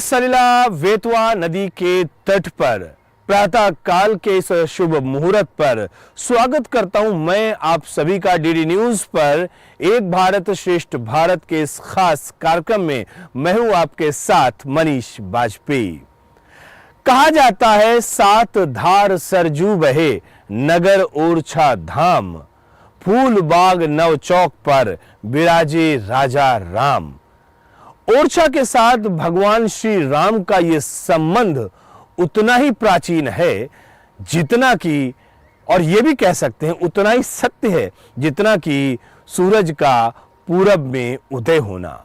सलिला वेतवा नदी के तट पर प्रातः काल के इस शुभ मुहूर्त पर स्वागत करता हूं मैं आप सभी का डीडी न्यूज पर एक भारत श्रेष्ठ भारत के इस खास कार्यक्रम में। मैं हूं आपके साथ मनीष बाजपेयी। कहा जाता है सात धार सरजू बहे नगर ओरछा धाम, फूल बाग नव चौक पर विराजे राजा राम। ओरछा के साथ भगवान श्री राम का ये संबंध उतना ही प्राचीन है जितना कि, और ये भी कह सकते हैं उतना ही सत्य है जितना कि सूरज का पूरब में उदय होना।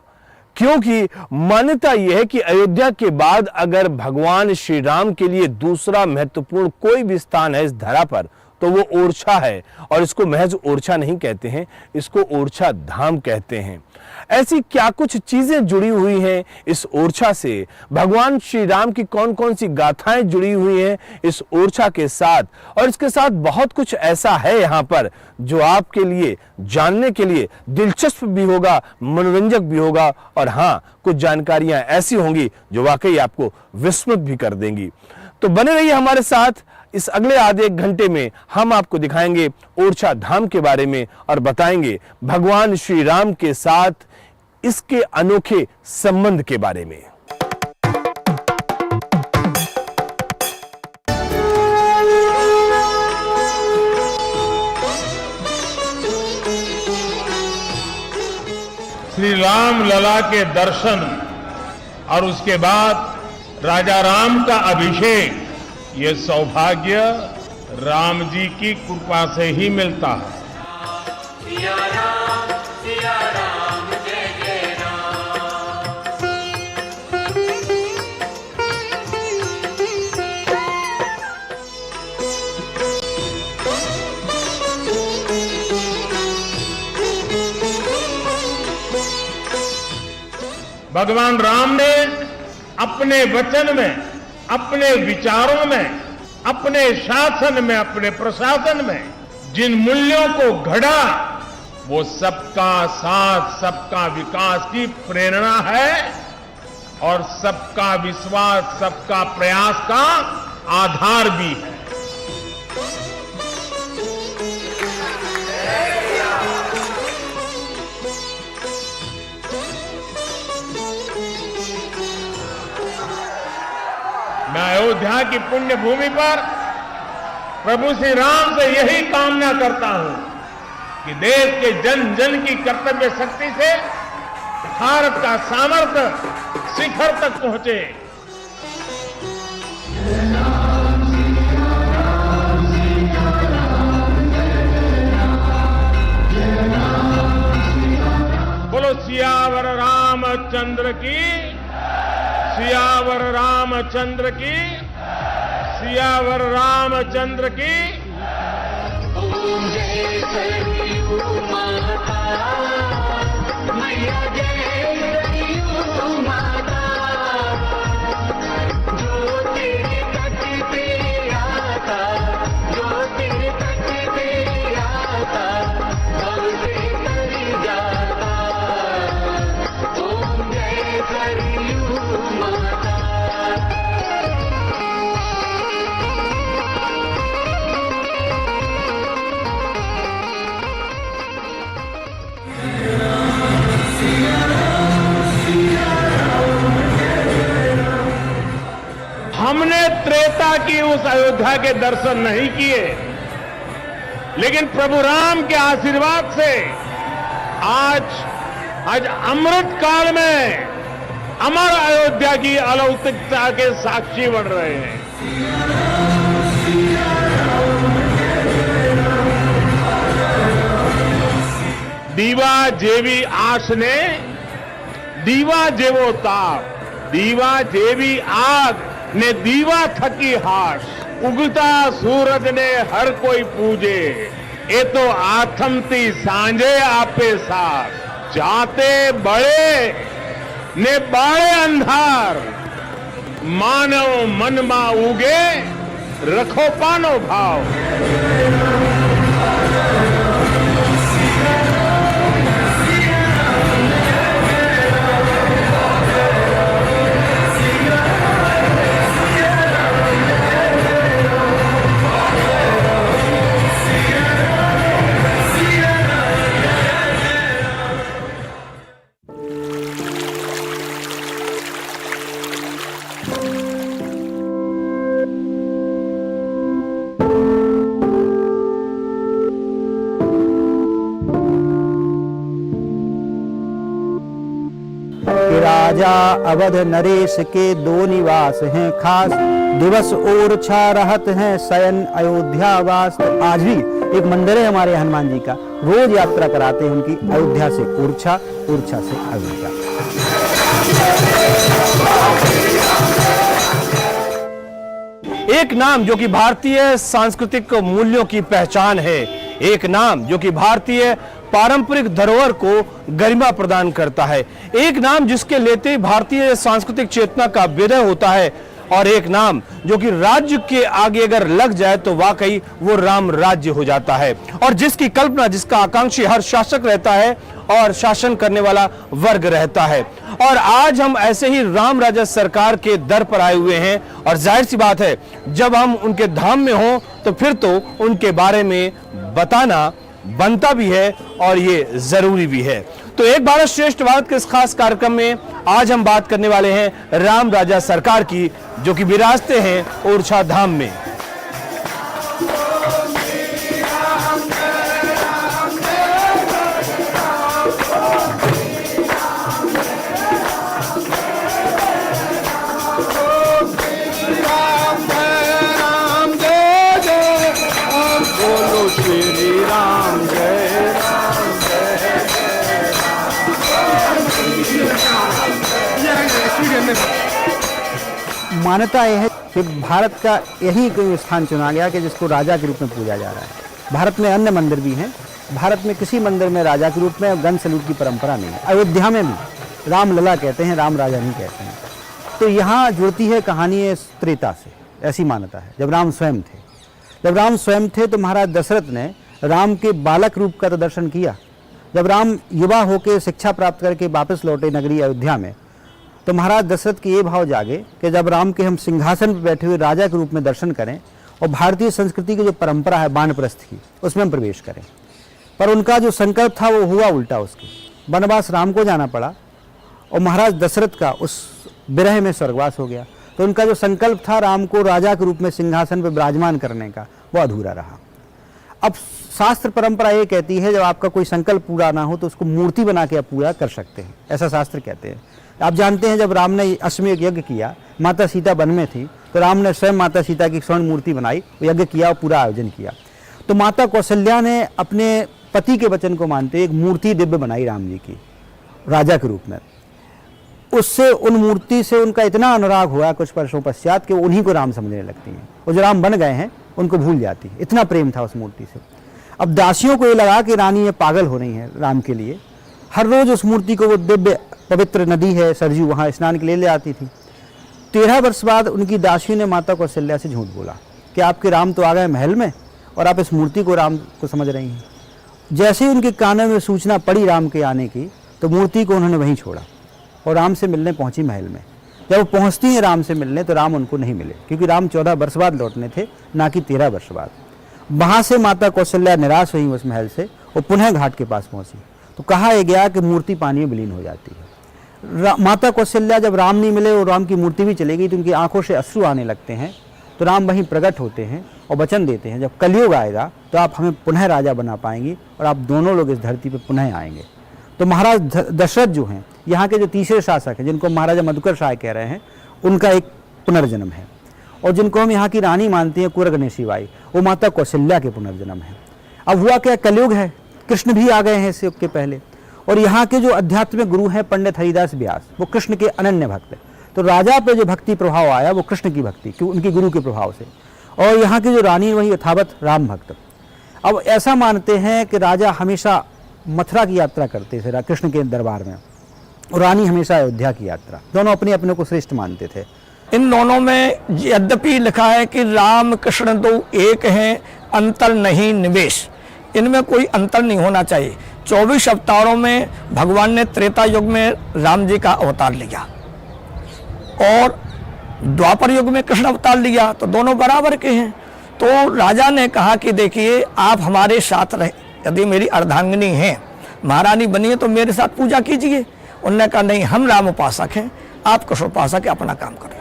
क्योंकि मान्यता यह है कि अयोध्या के बाद अगर भगवान श्री राम के लिए दूसरा महत्वपूर्ण कोई भी स्थान है इस धरा पर तो वो ओरछा है। और इसको महज ओरछा नहीं कहते हैं, इसको ओरछा धाम कहते हैं। ऐसी क्या कुछ चीजें जुड़ी हुई हैं इस ओरछा से, भगवान श्री राम की कौन कौन सी गाथाएं जुड़ी हुई हैं इस ओरछा के साथ, और इसके साथ बहुत कुछ ऐसा है यहाँ पर जो आपके लिए जानने के लिए दिलचस्प भी होगा, मनोरंजक भी होगा, और हाँ कुछ जानकारियां ऐसी होंगी जो वाकई आपको विस्मित भी कर देंगी। तो बने रहिए हमारे साथ। इस अगले आधे एक घंटे में हम आपको दिखाएंगे ओरछा धाम के बारे में और बताएंगे भगवान श्री राम के साथ इसके अनोखे संबंध के बारे में। श्री राम लला के दर्शन और उसके बाद राजा राम का अभिषेक, ये सौभाग्य राम जी की कृपा से ही मिलता है। सिया राम जय जय राम। भगवान राम ने अपने वचन में, अपने विचारों में, अपने शासन में, अपने प्रशासन में जिन मूल्यों को घड़ा वो सबका साथ, सबका विकास की प्रेरणा है और सबका विश्वास, सबका प्रयास का आधार भी है। मैं अयोध्या की पुण्य भूमि पर प्रभु श्री राम से यही कामना करता हूं कि देश के जन जन की कर्तव्य शक्ति से भारत का सामर्थ्य शिखर तक पहुंचे। बोलो सियावर रामचंद्र की, सियावर रामचंद्र की, सियावर रामचंद्र की। ओम जय सरयू माता, मैया जय सरयू माता, जो तेरे तट पे आता, जो तेरे तट पे आता, भव से तर जाता। ओम जय सरयू माता। हमने त्रेता की उस अयोध्या के दर्शन नहीं किए, लेकिन प्रभु राम के आशीर्वाद से आज अमृत काल में अमर अयोध्या की अलौकिकता के साक्षी बन रहे हैं। दीवा जेवी आस ने दीवा जेवो ताप, दीवा जेवी आग ने दीवा थकी हास, उगता सूरज ने हर कोई पूजे, ये तो आथमती सांझे आपे साथ, जाते बड़े ने बाड़े अंधार, मानव मन मा उगे रखो पानो भाव। राजा अवध नरेश के दो निवास हैं खास, दिवस ओरछा रहत हैं शयन अयोध्या वास। तो आज भी एक मंदिर है हमारे हनुमान जी का, रोज यात्रा कराते हैं उनकी, अयोध्या से ओरछा, ओरछा से अयोध्या। एक नाम जो कि भारतीय सांस्कृतिक मूल्यों की पहचान है, एक नाम जो कि भारतीय पारंपरिक धरोहर को गरिमा प्रदान करता है, एक नाम जिसके लेते ही भारतीय सांस्कृतिक चेतना का विलय होता है, और एक नाम जो कि राज्य के आगे अगर लग जाए तो वाकई वो राम राज्य हो जाता है, और जिसकी कल्पना, जिसका आकांक्षी हर शासक रहता है और शासन करने वाला वर्ग रहता है। और आज हम ऐसे ही राम राजा सरकार के दर पर आए हुए हैं, और जाहिर सी बात है जब हम उनके धाम में हों तो फिर तो उनके बारे में बताना बनता भी है और ये जरूरी भी है। तो एक भारत श्रेष्ठ भारत के इस खास कार्यक्रम में आज हम बात करने वाले हैं राम राजा सरकार की, जो कि विराजते हैं ओरछा धाम में। मान्यता यह है कि भारत का यही कोई स्थान चुना गया कि जिसको राजा के रूप में पूजा जा रहा है। भारत में अन्य मंदिर भी हैं, भारत में किसी मंदिर में राजा के रूप में गन सैल्यूट की परंपरा नहीं है। अयोध्या में भी रामलला कहते हैं, राम राजा नहीं कहते हैं। तो यहाँ जुड़ती है कहानी त्रेता से, ऐसी मान्यता है। जब राम स्वयं थे तो महाराज दशरथ ने राम के बालक रूप का तो दर्शन किया। जब राम युवा होकर शिक्षा प्राप्त करके वापस लौटे नगरी अयोध्या में, तो महाराज दशरथ के ये भाव जागे कि जब राम के हम सिंहासन पर बैठे हुए राजा के रूप में दर्शन करें और भारतीय संस्कृति की जो परंपरा है वानप्रस्थ की, उसमें हम प्रवेश करें। पर उनका जो संकल्प था वो हुआ उल्टा, उसके वनवास राम को जाना पड़ा और महाराज दशरथ का उस विरह में स्वर्गवास हो गया। तो उनका जो संकल्प था राम को राजा के रूप में सिंहासन पर विराजमान करने का, वो अधूरा रहा। अब शास्त्र परंपरा ये कहती है जब आपका कोई संकल्प पूरा ना हो तो उसको मूर्ति बना के आप पूरा कर सकते हैं, ऐसा शास्त्र कहते हैं। आप जानते हैं जब राम ने अश्वमेध यज्ञ किया, माता सीता वन में थी, तो राम ने स्वयं माता सीता की स्वर्ण मूर्ति बनाई, यज्ञ किया और पूरा आयोजन किया। तो माता कौशल्या ने अपने पति के वचन को मानते एक मूर्ति दिव्य बनाई राम जी की राजा के रूप में। उससे उन मूर्ति से उनका इतना अनुराग हुआ कुछ वर्षों पश्चात कि उन्हीं को राम समझने लगती हैं, और जो राम बन गए हैं उनको भूल जाती है, इतना प्रेम था उस मूर्ति से। अब दासियों को ये लगा कि रानी ये पागल हो रही है राम के लिए, हर रोज उस मूर्ति को, वो दिव्य पवित्र नदी है सरजू, वहाँ स्नान के लिए ले आती थी। 13 वर्ष बाद उनकी दासियों ने माता कौशल्या से झूठ बोला कि आपके राम तो आ गए महल में और आप इस मूर्ति को राम को समझ रही हैं। जैसे ही उनके कानों में सूचना पड़ी राम के आने की, तो मूर्ति को उन्होंने वहीं छोड़ा और राम से मिलने पहुंची महल में। जब वो पहुंचती हैं राम से मिलने तो राम उनको नहीं मिले, क्योंकि राम 14 वर्ष बाद लौटने थे, ना कि 13 वर्ष बाद। वहाँ से माता कौशल्या निराश हुई उस महल से और पुनः घाट के पास पहुंची। तो कहा यह गया कि मूर्ति पानी में विलीन हो जाती है। माता कौशल्या जब राम नहीं मिले और राम की मूर्ति भी चली गई तो उनकी आंखों से अश्रु आने लगते हैं। तो राम वहीं प्रकट होते हैं और वचन देते हैं, जब कलयुग आएगा तो आप हमें पुनः राजा बना पाएंगी और आप दोनों लोग इस धरती पर पुनः आएंगे। तो महाराज दशरथ जो हैं, यहाँ के जो तीसरे शासक हैं, जिनको महाराजा मधुकर शाह कह रहे हैं, उनका एक पुनर्जन्म है। और जिनको हम यहाँ की रानी मानते हैं कुरगनेशी बाई, वो माता कौशल्या के पुनर्जन्म है। अब हुआ क्या, कलयुग है, कृष्ण भी आ गए हैं इस युग के पहले, और यहाँ के जो अध्यात्मिक गुरु हैं पंडित हरिदास व्यास, वो कृष्ण के अनन्य भक्त हैं। तो राजा पे जो भक्ति प्रभाव आया वो कृष्ण की भक्ति, क्यों, उनकी गुरु के प्रभाव से। और यहाँ की जो रानी वही यथावत राम भक्त। अब ऐसा मानते हैं कि राजा हमेशा मथुरा की यात्रा करते थे कृष्ण के दरबार में, और रानी हमेशा अयोध्या की यात्रा। दोनों अपने अपने को श्रेष्ठ मानते थे। इन दोनों में यद्यपि लिखा है कि राम कृष्ण दो एक हैं, अंतर नहीं निवेश, इनमें कोई अंतर नहीं होना चाहिए। 24 अवतारों में भगवान ने त्रेता युग में राम जी का अवतार लिया और द्वापर युग में कृष्ण अवतार लिया, तो दोनों बराबर के हैं। तो राजा ने कहा कि देखिए आप हमारे साथ रहे, यदि मेरी अर्धांगिनी हैं, महारानी बनी है, तो मेरे साथ पूजा कीजिए। उन्होंने कहा नहीं, हम राम उपासक हैं, आप कृष्ण उपासक है, अपना काम करें।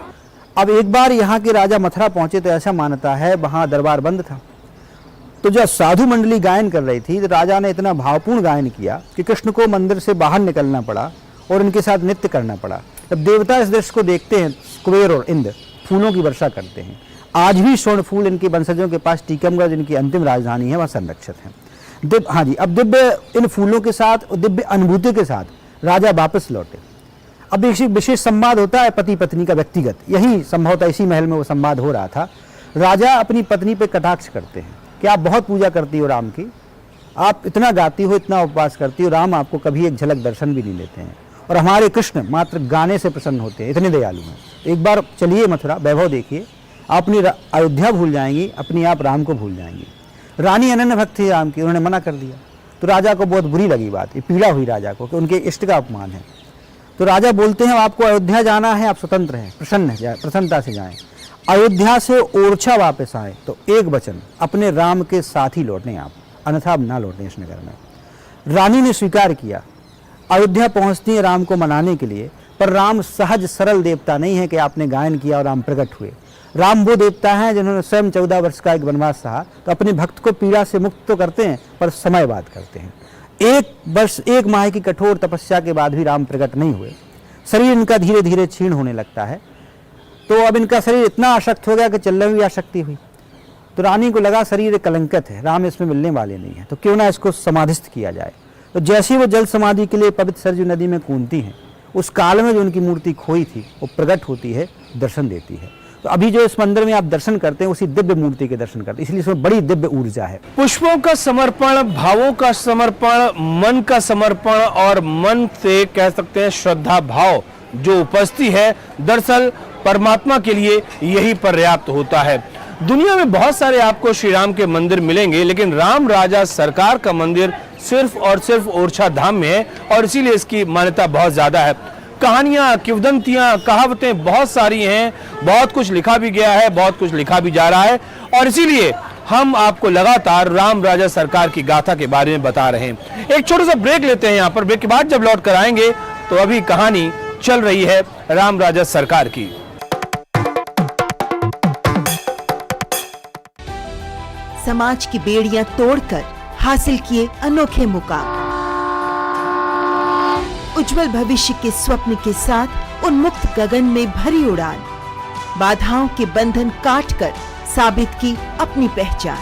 अब एक बार यहाँ के राजा मथुरा पहुंचे तो ऐसा मान्यता है वहाँ दरबार बंद था। तो जब साधु मंडली गायन कर रही थी तो राजा ने इतना भावपूर्ण गायन किया कि कृष्ण को मंदिर से बाहर निकलना पड़ा और उनके साथ नृत्य करना पड़ा। जब देवता इस दृश्य को देखते हैं, कुबेर और इंद्र फूलों की वर्षा करते हैं। आज भी स्वर्ण फूल इनके वंशजों के पास टीकमगढ़, जिनकी अंतिम राजधानी है, वहाँ संरक्षित है। हाँ जी, अब दिव्य इन फूलों के साथ, दिव्य अनुभूति के साथ राजा वापस लौटे। अब एक विशेष संवाद होता है पति पत्नी का व्यक्तिगत, यही संभवतः इसी महल में वो संवाद हो रहा था। राजा अपनी पत्नी पे कटाक्ष करते हैं कि आप बहुत पूजा करती हो राम की, आप इतना गाती हो, इतना उपवास करती हो, राम आपको कभी एक झलक दर्शन भी नहीं लेते हैं, और हमारे कृष्ण मात्र गाने से प्रसन्न होते हैं, इतने दयालु हैं। एक बार चलिए मथुरा, वैभव देखिए, आप अपनी अयोध्या भूल जाएंगी, अपने आप राम को भूल जाएंगी। रानी अनन्य भक्त थी राम की, उन्होंने मना कर दिया, तो राजा को बहुत बुरी लगी बात, ये पीड़ा हुई राजा को कि उनके इष्ट का अपमान है। तो राजा बोलते हैं आपको अयोध्या जाना है, आप स्वतंत्र हैं, प्रसन्नता से जाएं। अयोध्या से ओरछा वापस आए तो एक वचन, अपने राम के साथ ही लौटें आप, अन्यथा अब ना लौटें इस नगर में। रानी ने स्वीकार किया, अयोध्या पहुंचती है राम को मनाने के लिए, पर राम सहज सरल देवता नहीं है कि आपने गायन किया और राम प्रकट हुए। राम वो देवता हैं जिन्होंने स्वयं 14 वर्ष का एक वनवास सहा, तो अपने भक्त को पीड़ा से मुक्त तो करते हैं पर समय बाद करते हैं। 1 वर्ष 1 माह की कठोर तपस्या के बाद भी राम प्रकट नहीं हुए। शरीर इनका धीरे धीरे क्षीण होने लगता है, तो अब इनका शरीर इतना आसक्त हो गया कि चलने में भी आसक्ति हुई। तो रानी को लगा शरीर कलंकित है, राम इसमें मिलने वाले नहीं है, तो क्यों ना इसको समाधिस्थ किया जाए। तो जैसे ही वो जल समाधि के लिए पवित्र सरजू नदी में कूदती हैं, उस काल में जो उनकी मूर्ति खोई थी वो प्रकट होती है, दर्शन देती है। तो अभी जो इस मंदिर में आप दर्शन करते हैं उसी दिव्य मूर्ति के दर्शन करते हैं, इसलिए इसमें बड़ी दिव्य ऊर्जा है। पुष्पों का समर्पण, भावों का समर्पण, मन का समर्पण और मन से कह सकते हैं श्रद्धा भाव जो उपस्थिति है, दरअसल परमात्मा के लिए यही पर्याप्त होता है। दुनिया में बहुत सारे आपको श्री राम के मंदिर मिलेंगे, लेकिन राम राजा सरकार का मंदिर सिर्फ और सिर्फ ओरछा धाम में है, और इसीलिए इसकी मान्यता बहुत ज्यादा है। कहानियां, किंवदंतियां, कहावतें बहुत सारी हैं, बहुत कुछ लिखा भी गया है, बहुत कुछ लिखा भी जा रहा है, और इसीलिए हम आपको लगातार राम राजा सरकार की गाथा के बारे में बता रहे हैं। एक छोटा सा ब्रेक लेते हैं यहाँ पर, ब्रेक के बाद जब लौट कर आएंगे तो अभी कहानी चल रही है राम राजा सरकार की। समाज की बेड़ियां तोड़कर हासिल किए अनोखे मुकाम, उज्जवल भविष्य के स्वप्न के साथ उन्मुक्त गगन में भरी उड़ान, बाधाओं के बंधन काटकर साबित की अपनी पहचान,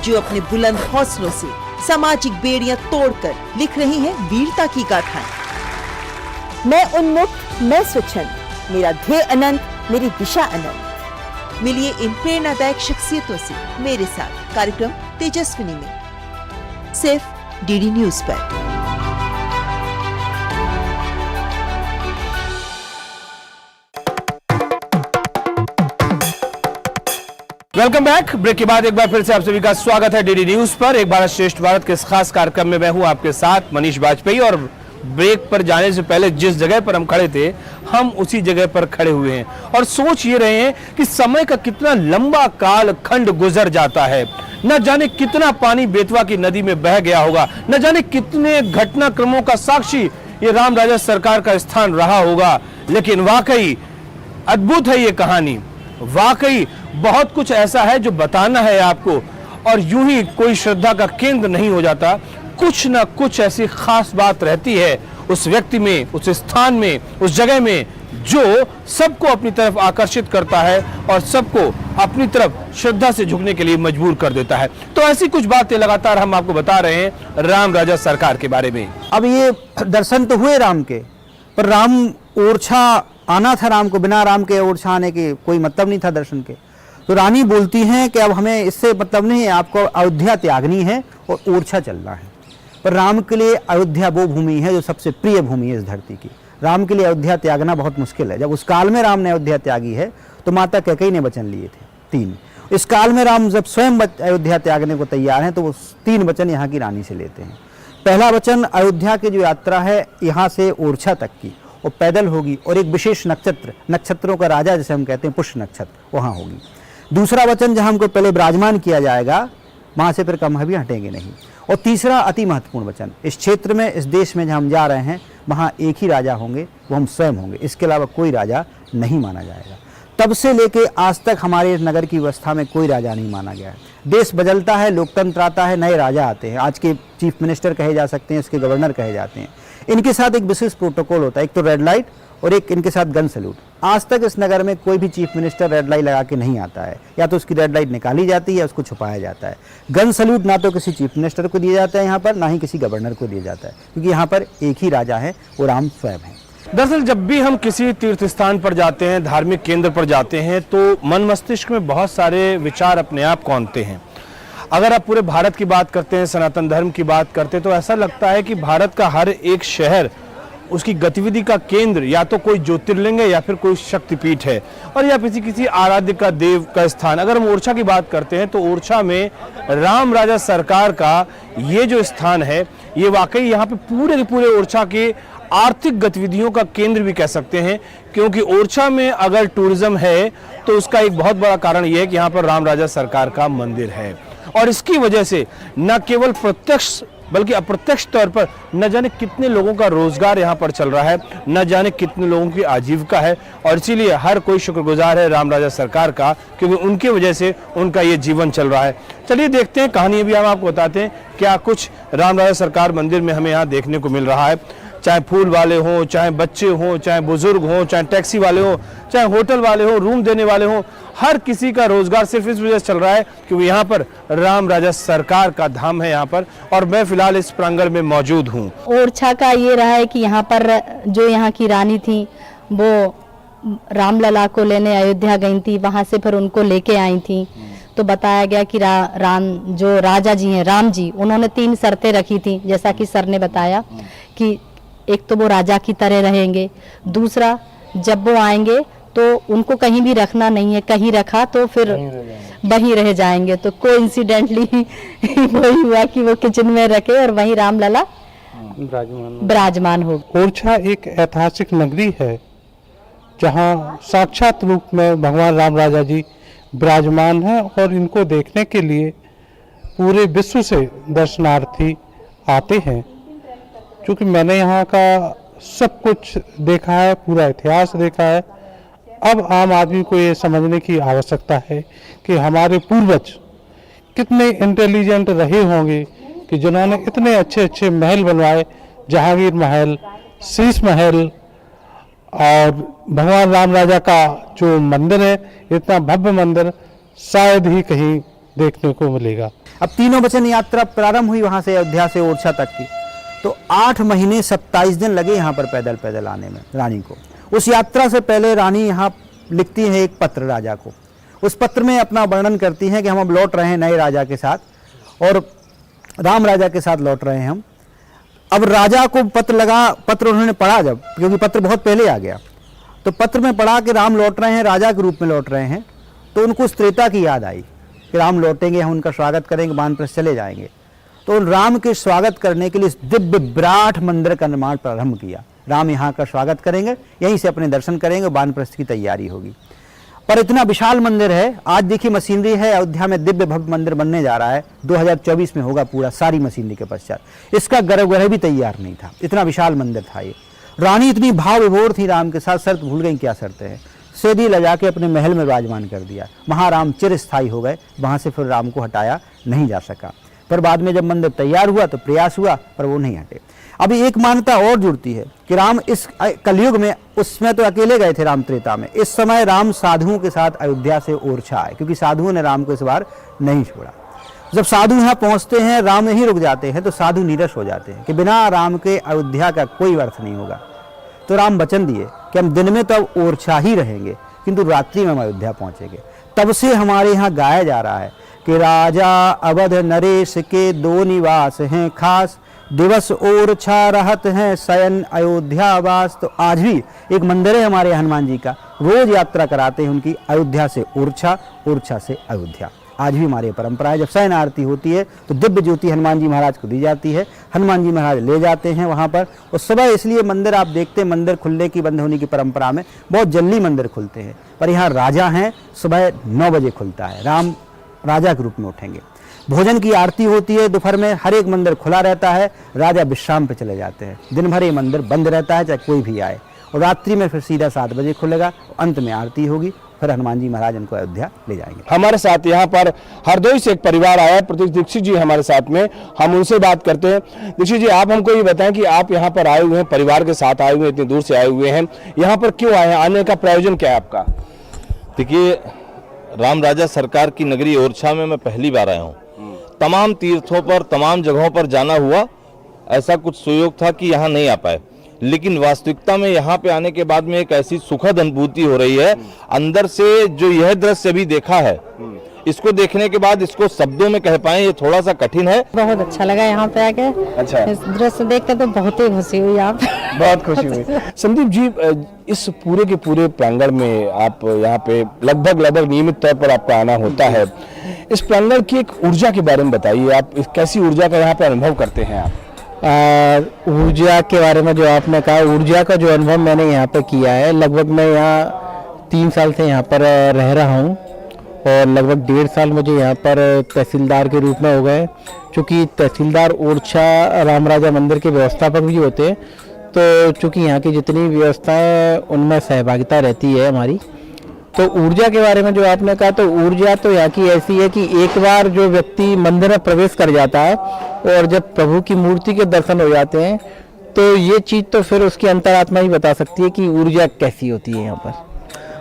जो अपने बुलंद हौसलों से सामाजिक बेड़ियां तोड़कर लिख रही हैं वीरता की गाथाएं। मैं उन्मुक्त, मैं स्वच्छंद, मेरा ध्येय अनंत, मेरी दिशा अनंत। मिलिए इन प्रेरणादायक शख्सियतों से मेरे साथ कार्यक्रम तेजस्विनी में, सिर्फ डीडी न्यूज पर। Welcome back. ब्रेक के बाद एक बार फिर से आप सभी का स्वागत है डीडी न्यूज पर। एक भारत श्रेष्ठ भारत के इस खास कार्यक्रम में मैं हूं आपके साथ मनीष बाजपेयी, और ब्रेक पर जाने से पहले जिस जगह पर हम खड़े थे हम उसी जगह पर खड़े हुए हैं और सोच ये रहे हैं कि समय का कितना लंबा काल खंड गुजर जाता है। न जाने कितना पानी बेतवा की नदी में बह गया होगा, न जाने कितने घटनाक्रमों का साक्षी ये राम राजा सरकार का स्थान रहा होगा, लेकिन वाकई अद्भुत है ये कहानी। वाकई बहुत कुछ ऐसा है जो बताना है आपको, और यूं ही कोई श्रद्धा का केंद्र नहीं हो जाता। कुछ ना कुछ ऐसी खास बात रहती है उस व्यक्ति में, उस स्थान में, उस जगह में, जो सबको अपनी तरफ आकर्षित करता है और सबको अपनी तरफ श्रद्धा से झुकने के लिए मजबूर कर देता है। तो ऐसी कुछ बातें लगातार हम आपको बता रहे हैं राम राजा सरकार के बारे में। अब ये दर्शन तो हुए राम के, पर राम ओरछा आना था, राम को बिना राम के ओरछा आने के कोई मतलब नहीं था दर्शन के। तो रानी बोलती हैं कि अब हमें इससे मतलब नहीं है, आपको अयोध्या त्यागनी है और ओरछा चलना है। पर राम के लिए अयोध्या वो भूमि है जो सबसे प्रिय भूमि है इस धरती की। राम के लिए अयोध्या त्यागना बहुत मुश्किल है। जब उस काल में राम ने अयोध्या त्यागी है तो माता कैकेयी ने वचन लिए थे 3। इस काल में राम जब स्वयं अयोध्या त्यागने को तैयार हैं तो वो 3 वचन यहाँ की रानी से लेते हैं। पहला वचन, अयोध्या की जो यात्रा है यहाँ से ओरछा तक की वो पैदल होगी, और एक विशेष नक्षत्र, नक्षत्रों का राजा जिसे हम कहते हैं पुष्य नक्षत्र, वहाँ होगी। दूसरा वचन, जहाँ हमको पहले विराजमान किया जाएगा वहाँ से फिर कम भी हटेंगे नहीं। और तीसरा अति महत्वपूर्ण वचन, इस क्षेत्र में, इस देश में जहाँ हम जा रहे हैं वहाँ एक ही राजा होंगे, वो हम स्वयं होंगे, इसके अलावा कोई राजा नहीं माना जाएगा। तब से लेके आज तक हमारे इस नगर की व्यवस्था में कोई राजा नहीं माना गया है। देश बदलता है, लोकतंत्र आता है, नए राजा आते हैं। आज के चीफ मिनिस्टर कहे जा सकते हैं, इसके गवर्नर कहे जाते हैं। इनके साथ एक विशेष प्रोटोकॉल होता है, एक तो रेड लाइट और एक इनके साथ गन सैल्यूट। आज तक इस नगर में कोई भी चीफ मिनिस्टर रेड लाइट लगा के नहीं आता है, या तो उसकी रेड लाइट निकाली जाती है, उसको छुपाया जाता है। गन सैल्यूट ना तो किसी चीफ मिनिस्टर को दिया जाता है यहाँ पर, ना ही किसी गवर्नर को दिया जाता है, क्योंकि यहाँ पर एक ही राजा है, वो राम स्वयं है। दरअसल जब भी हम किसी तीर्थ स्थान पर जाते हैं, धार्मिक केंद्र पर जाते हैं, तो मन मस्तिष्क में बहुत सारे विचार अपने आप कौंधते हैं। अगर आप पूरे भारत की बात करते हैं, सनातन धर्म की बात करते हैं, तो ऐसा लगता है कि भारत का हर एक शहर उसकी गतिविधि का केंद्र या तो कोई ज्योतिर्लिंग है या फिर कोई शक्तिपीठ है, और या किसी आराध्य का देव का स्थान। अगर हम ओरछा की बात करते हैं तो ओरछा में राम राजा सरकार का ये जो स्थान है, ये वाकई यहाँ पे पूरे के पूरे ओरछा के आर्थिक गतिविधियों का केंद्र भी कह सकते हैं, क्योंकि ओरछा में अगर टूरिज्म है तो उसका एक बहुत बड़ा कारण यह है कि यहाँ पर राम राजा सरकार का मंदिर है, और इसकी वजह से न केवल प्रत्यक्ष बल्कि अप्रत्यक्ष तौर पर न जाने कितने लोगों का रोजगार यहाँ पर चल रहा है, न जाने कितने लोगों की आजीविका है, और इसीलिए हर कोई शुक्रगुजार है राम राजा सरकार का, क्योंकि उनकी वजह से उनका ये जीवन चल रहा है। चलिए देखते हैं, कहानी भी हम आपको बताते हैं क्या कुछ राम राजा सरकार मंदिर में हमें यहाँ देखने को मिल रहा है। चाहे फूल वाले हों, चाहे बच्चे हों, चाहे बुजुर्ग हों, चाहे टैक्सी वाले हों, चाहे होटल वाले हों, रूम देने वाले हों, हर किसी का रोजगार सिर्फ इस वजह से चल रहा है क्योंकि यहाँ पर राम राजा सरकार का धाम है यहाँ पर, और मैं फिलहाल इस प्रांगण में मौजूद हूँ। ओरछा का ये रहा है कि यहाँ पर जो यहाँ की रानी थी वो रामलला को लेने अयोध्या गई थी, वहाँ से फिर उनको लेके आई थी। तो बताया गया कि राम जो राजा जी हैं, राम जी, उन्होंने 3 शर्तें रखी थी, जैसा कि सर ने बताया कि एक तो वो राजा की तरह रहेंगे, दूसरा जब वो आएंगे तो उनको कहीं भी रखना नहीं है, कहीं रखा तो फिर वहीं रह जाएंगे। तो कोइंसिडेंटली वही हुआ कि वो किचन में रखे और वहीं रामलला विराजमान हो। ओरछा एक ऐतिहासिक नगरी है जहाँ साक्षात रूप में भगवान राम राजा जी विराजमान हैं, और इनको देखने के लिए पूरे विश्व से दर्शनार्थी आते हैं। क्योंकि मैंने यहाँ का सब कुछ देखा है, पूरा इतिहास देखा है, अब आम आदमी को ये समझने की आवश्यकता है कि हमारे पूर्वज कितने इंटेलिजेंट रहे होंगे कि जिन्होंने इतने अच्छे अच्छे महल बनवाए, जहांगीर महल, शीश महल, और भगवान राम राजा का जो मंदिर है, इतना भव्य मंदिर शायद ही कहीं देखने को मिलेगा। अब तीनों वचन यात्रा प्रारंभ हुई वहाँ से अयोध्या से ओरछा तक की, तो 8 महीने 27 दिन लगे यहाँ पर पैदल पैदल आने में रानी को। उस यात्रा से पहले रानी यहाँ लिखती है एक पत्र राजा को। उस पत्र में अपना वर्णन करती हैं कि हम अब लौट रहे हैं नए राजा के साथ, और राम राजा के साथ लौट रहे हैं हम। अब राजा को पत्र उन्होंने पढ़ा, जब क्योंकि पत्र बहुत पहले आ गया, तो पत्र में पढ़ा कि राम लौट रहे हैं, राजा के रूप में लौट रहे हैं, तो उनको उस त्रेता की याद आई कि राम लौटेंगे, हम उनका स्वागत करेंगे, वानप्रस्थ चले जाएंगे। तो राम के स्वागत करने के लिए इस दिव्य विराट मंदिर का निर्माण प्रारंभ किया। राम यहाँ का स्वागत करेंगे, यहीं से अपने दर्शन करेंगे, वानप्रस्थ की तैयारी होगी। पर इतना विशाल मंदिर है, आज देखिए मशीनरी है, अयोध्या में दिव्य भव्य मंदिर बनने जा रहा है, 2024 में होगा पूरा, सारी मशीनरी के पश्चात। इसका गर्भगृह भी तैयार नहीं था, इतना विशाल मंदिर था ये। रानी इतनी भाव विभोर थी राम के साथ, शर्त भूल गई क्या शर्त है, सीधी ले जाके अपने महल में विराजमान कर दिया। वहाँ राम चिरस्थायी हो गए, वहाँ से फिर राम को हटाया नहीं जा सका। पर बाद में जब मंदिर तैयार हुआ तो प्रयास हुआ, पर वो नहीं हटे। अभी एक मान्यता और जुड़ती है कि राम इस कलयुग में, उसमें तो अकेले गए थे राम त्रेता में, इस समय राम साधुओं के साथ अयोध्या से ओरछा आए, क्योंकि साधुओं ने राम को इस बार नहीं छोड़ा। जब साधु यहाँ पहुँचते हैं, राम नहीं रुक जाते हैं, तो साधु नीरस हो जाते हैं कि बिना राम के अयोध्या का कोई अर्थ नहीं होगा। तो राम वचन दिए कि हम दिन में तो अब ओरछा ही रहेंगे, किंतु रात्रि में हम अयोध्या पहुँचेंगे। तब से हमारे यहाँ गाया जा रहा है कि राजा अवध नरेश के 2 निवास हैं खास, दिवस ओरछा रहत हैं शयन अयोध्या वास। तो आज भी एक मंदिर है हमारे हनुमान जी का, रोज यात्रा कराते हैं उनकी, अयोध्या से ओरछा, ओरछा से अयोध्या। आज भी हमारी परंपरा है, जब शयन आरती होती है तो दिव्य ज्योति हनुमान जी महाराज को दी जाती है, हनुमान जी महाराज ले जाते हैं वहाँ पर। और सुबह इसलिए मंदिर आप देखते हैं, मंदिर खुलने की बंद होने की परंपरा में बहुत जल्दी मंदिर खुलते हैं, पर यहाँ राजा हैं, सुबह 9 बजे खुलता है, राम राजा के रूप में उठेंगे। भोजन की आरती होती है दोपहर में, हर एक मंदिर खुला रहता है, राजा विश्राम पे चले जाते हैं, दिन भर ये मंदिर बंद रहता है चाहे कोई भी आए। और रात्रि में फिर सीधा 7 बजे खुलेगा, अंत में आरती होगी फिर हनुमान जी महाराज इनको अयोध्या ले जाएंगे। हमारे साथ यहाँ पर हरदोई से एक परिवार आया है, प्रतीक दीक्षित जी हमारे साथ में, हम उनसे बात करते हैं। दीक्षित जी, आप हमको ये बताएं कि आप यहाँ पर आए हुए हैं, परिवार के साथ आए हुए हैं, इतनी दूर से आए हुए हैं, यहाँ पर क्यों आए हैं, आने का प्रयोजन क्या है आपका? देखिए, राम राजा सरकार की नगरी ओरछा में मैं पहली बार आया हूँ। तमाम तीर्थों पर, तमाम जगहों पर जाना हुआ, ऐसा कुछ सुयोग था कि यहाँ नहीं आ पाए, लेकिन वास्तविकता में यहाँ पे आने के बाद में एक ऐसी सुखद अनुभूति हो रही है अंदर से। जो यह दृश्य अभी देखा है, इसको देखने के बाद इसको शब्दों में कह पाए ये थोड़ा सा कठिन है। बहुत अच्छा लगा यहाँ पे आके। अच्छा, इस दृश्य देख के तो बहुत ही खुशी हुई। आप बहुत खुशी हुई। संदीप जी, इस पूरे के पूरे प्रांगण में आप यहाँ पे लगभग नियमित तौर पर आपका आना होता है। इस प्रांगण की एक ऊर्जा के बारे में बताइए, आप कैसी ऊर्जा का यहाँ पे अनुभव करते हैं आप? ऊर्जा के बारे में जो आपने कहा, ऊर्जा का जो अनुभव मैंने यहाँ पे किया है, लगभग मैं यहाँ 3 साल से यहाँ पर रह रहा हूँ और लगभग 1.5 साल मुझे यहाँ पर तहसीलदार के रूप में हो गए। चूँकि तहसीलदार ओरछा राम राजा मंदिर के व्यवस्थापक भी होते हैं, तो चूँकि यहाँ की जितनी व्यवस्थाएं उनमें सहभागिता रहती है हमारी। तो ऊर्जा के बारे में जो आपने कहा, तो ऊर्जा तो यहाँ की ऐसी है कि एक बार जो व्यक्ति मंदिर में प्रवेश कर जाता है और जब प्रभु की मूर्ति के दर्शन हो जाते हैं, तो ये चीज़ तो फिर उसकी अंतरात्मा ही बता सकती है कि ऊर्जा कैसी होती है यहाँ पर।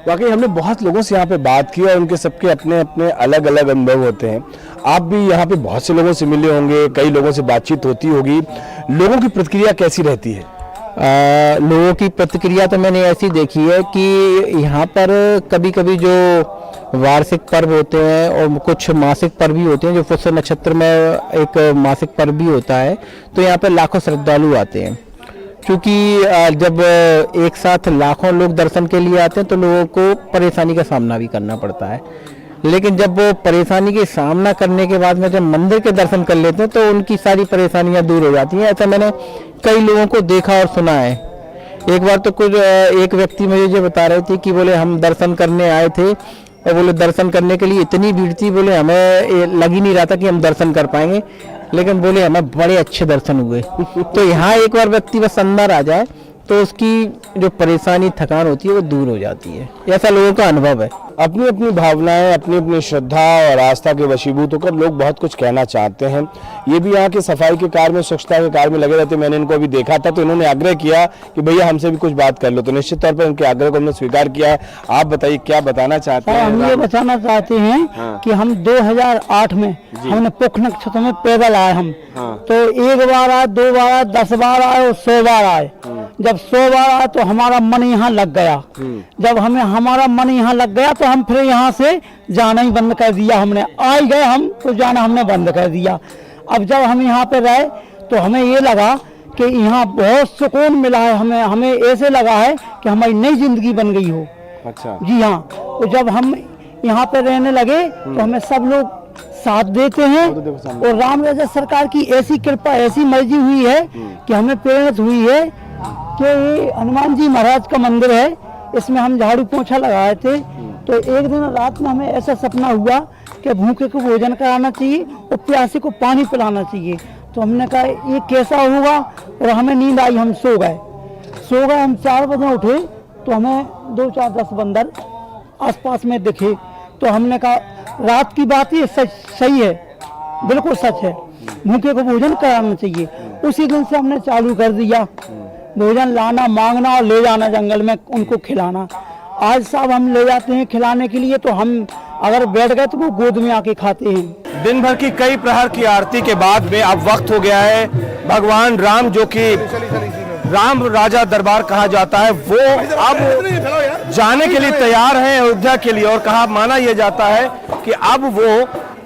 वाकई हमने बहुत लोगों से यहाँ पे बात की और उनके सबके अपने अपने अलग अलग अनुभव होते हैं। आप भी यहाँ पे बहुत से लोगों से मिले होंगे, कई लोगों से बातचीत होती होगी, लोगों की प्रतिक्रिया कैसी रहती है? लोगों की प्रतिक्रिया तो मैंने ऐसी देखी है कि यहाँ पर कभी कभी जो वार्षिक पर्व होते हैं और कुछ मासिक पर्व भी होते हैं, जो पुष्य नक्षत्र में एक मासिक पर्व भी होता है, तो यहाँ पर लाखों श्रद्धालु आते हैं। क्योंकि जब एक साथ लाखों लोग दर्शन के लिए आते हैं तो लोगों को परेशानी का सामना भी करना पड़ता है, लेकिन जब वो परेशानी के सामना करने के बाद में जब मंदिर के दर्शन कर लेते हैं तो उनकी सारी परेशानियां दूर हो जाती हैं। ऐसा मैंने कई लोगों को देखा और सुना है। एक बार तो कुछ एक व्यक्ति मुझे जो बता रहे थे कि बोले हम दर्शन करने आए थे और बोले दर्शन करने के लिए इतनी भीड़ थी, बोले हमें लग ही नहीं रहा था कि हम दर्शन कर पाएंगे, लेकिन बोले हमें बड़े अच्छे दर्शन हुए। तो यहाँ एक बार व्यक्ति बस अंदर आ जाए तो उसकी जो परेशानी थकान होती है वो दूर हो जाती है, ऐसा लोगों का अनुभव है। अपनी अपनी भावनाएं, अपनी अपनी श्रद्धा और आस्था के वशीभूत होकर लोग बहुत कुछ कहना चाहते हैं। ये भी यहाँ के सफाई के कार्य में, स्वच्छता के कार्य में लगे रहते। मैंने इनको अभी देखा था तो इन्होंने आग्रह किया कि भैया हमसे भी कुछ बात कर लो, तो निश्चित तौर पर उनके आग्रह को हमने स्वीकार किया है। आप बताइए क्या बताना चाहते हैं? हम ये बताना चाहते हैं कि हम 2008 में हमने पुख नक्षत्र में पैदल आए हम, तो 1 बार आए, 2 बार आए, 10 बार आए और 100 बार आए। जब 100 बार आए तो हमारा मन यहाँ लग गया। जब हमें हमारा मन यहाँ लग गया तो हम फिर यहाँ से जाना ही बंद कर दिया। हमने आ गए हम तो जाना हमने बंद कर दिया। अब जब हम यहाँ पे रहे तो हमें ये लगा कि यहाँ बहुत सुकून मिला है। हमें ऐसे लगा है कि हमारी नई जिंदगी बन गई हो। अच्छा। जी हाँ, तो जब हम यहाँ पे रहने लगे तो हमें सब लोग साथ देते हैं और राम राजा सरकार की ऐसी कृपा, ऐसी मर्जी हुई है कि हमें प्रेरित हुई है कि ये हनुमान जी महाराज का मंदिर है, इसमें हम झाड़ू पोंछा लगाए थे। तो एक दिन रात में हमें ऐसा सपना हुआ कि भूखे को भोजन कराना चाहिए और प्यासे को पानी पिलाना चाहिए। तो हमने कहा ये कैसा होगा, और हमें नींद आई, हम सो गए। हम 4 बजे उठे तो हमें 2, 4, 10 बंदर आसपास में दिखे। तो हमने कहा रात की बात ये सही है, बिल्कुल सच है, भूखे को भोजन कराना चाहिए। उसी दिन से हमने चालू कर दिया भोजन लाना, मांगना और ले जाना जंगल में उनको खिलाना। आज साहब हम ले जाते हैं खिलाने के लिए, तो हम अगर बैठ गए तो वो गोद में आके खाते हैं। दिन भर की कई प्रहर की आरती के बाद में अब वक्त हो गया है भगवान राम, जो कि राम राजा दरबार कहा जाता है, वो अब जाने के लिए तैयार हैं अयोध्या के लिए। और कहा माना यह जाता है कि अब वो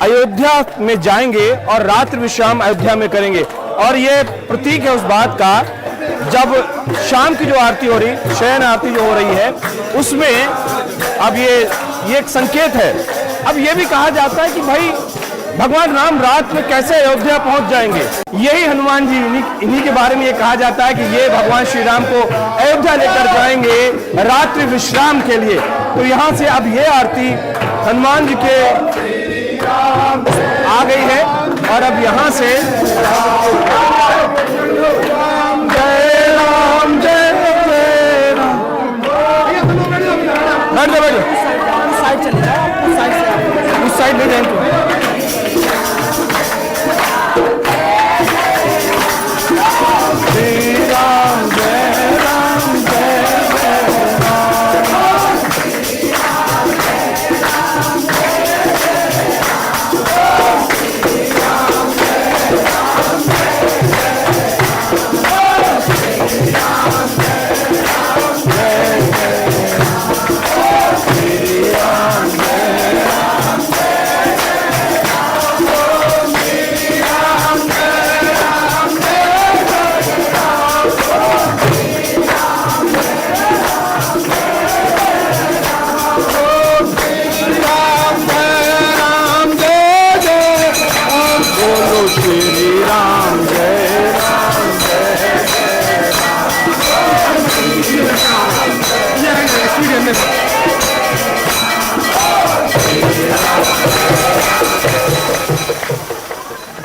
अयोध्या में जाएंगे और रात्रि विश्राम अयोध्या में करेंगे। और ये प्रतीक है उस बात का, जब शाम की जो आरती हो रही, शयन आरती जो हो रही है, उसमें अब ये एक संकेत है। अब ये भी कहा जाता है कि भाई भगवान राम रात में कैसे अयोध्या पहुंच जाएंगे। यही हनुमान जी, इन्हीं के बारे में ये कहा जाता है कि ये भगवान श्री राम को अयोध्या लेकर जाएंगे रात्रि विश्राम के लिए। तो यहाँ से अब ये आरती हनुमान जी के आ गई है और अब यहाँ से जय राम जय जय राम, बैठ जाओ। उधर चले जाओ, उस साइड से आओ। उस साइड में जाएंगे।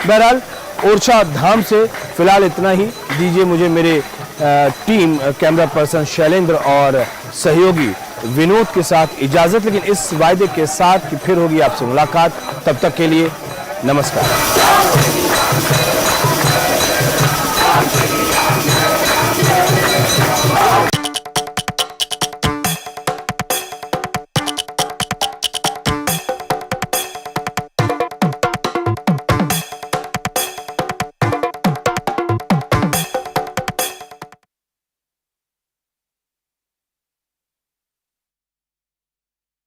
बहरहाल ओरछा धाम से फिलहाल इतना ही। दीजिए मुझे मेरे टीम कैमरा पर्सन शैलेंद्र और सहयोगी विनोद के साथ इजाजत, लेकिन इस वायदे के साथ कि फिर होगी आपसे मुलाकात। तब तक के लिए नमस्कार।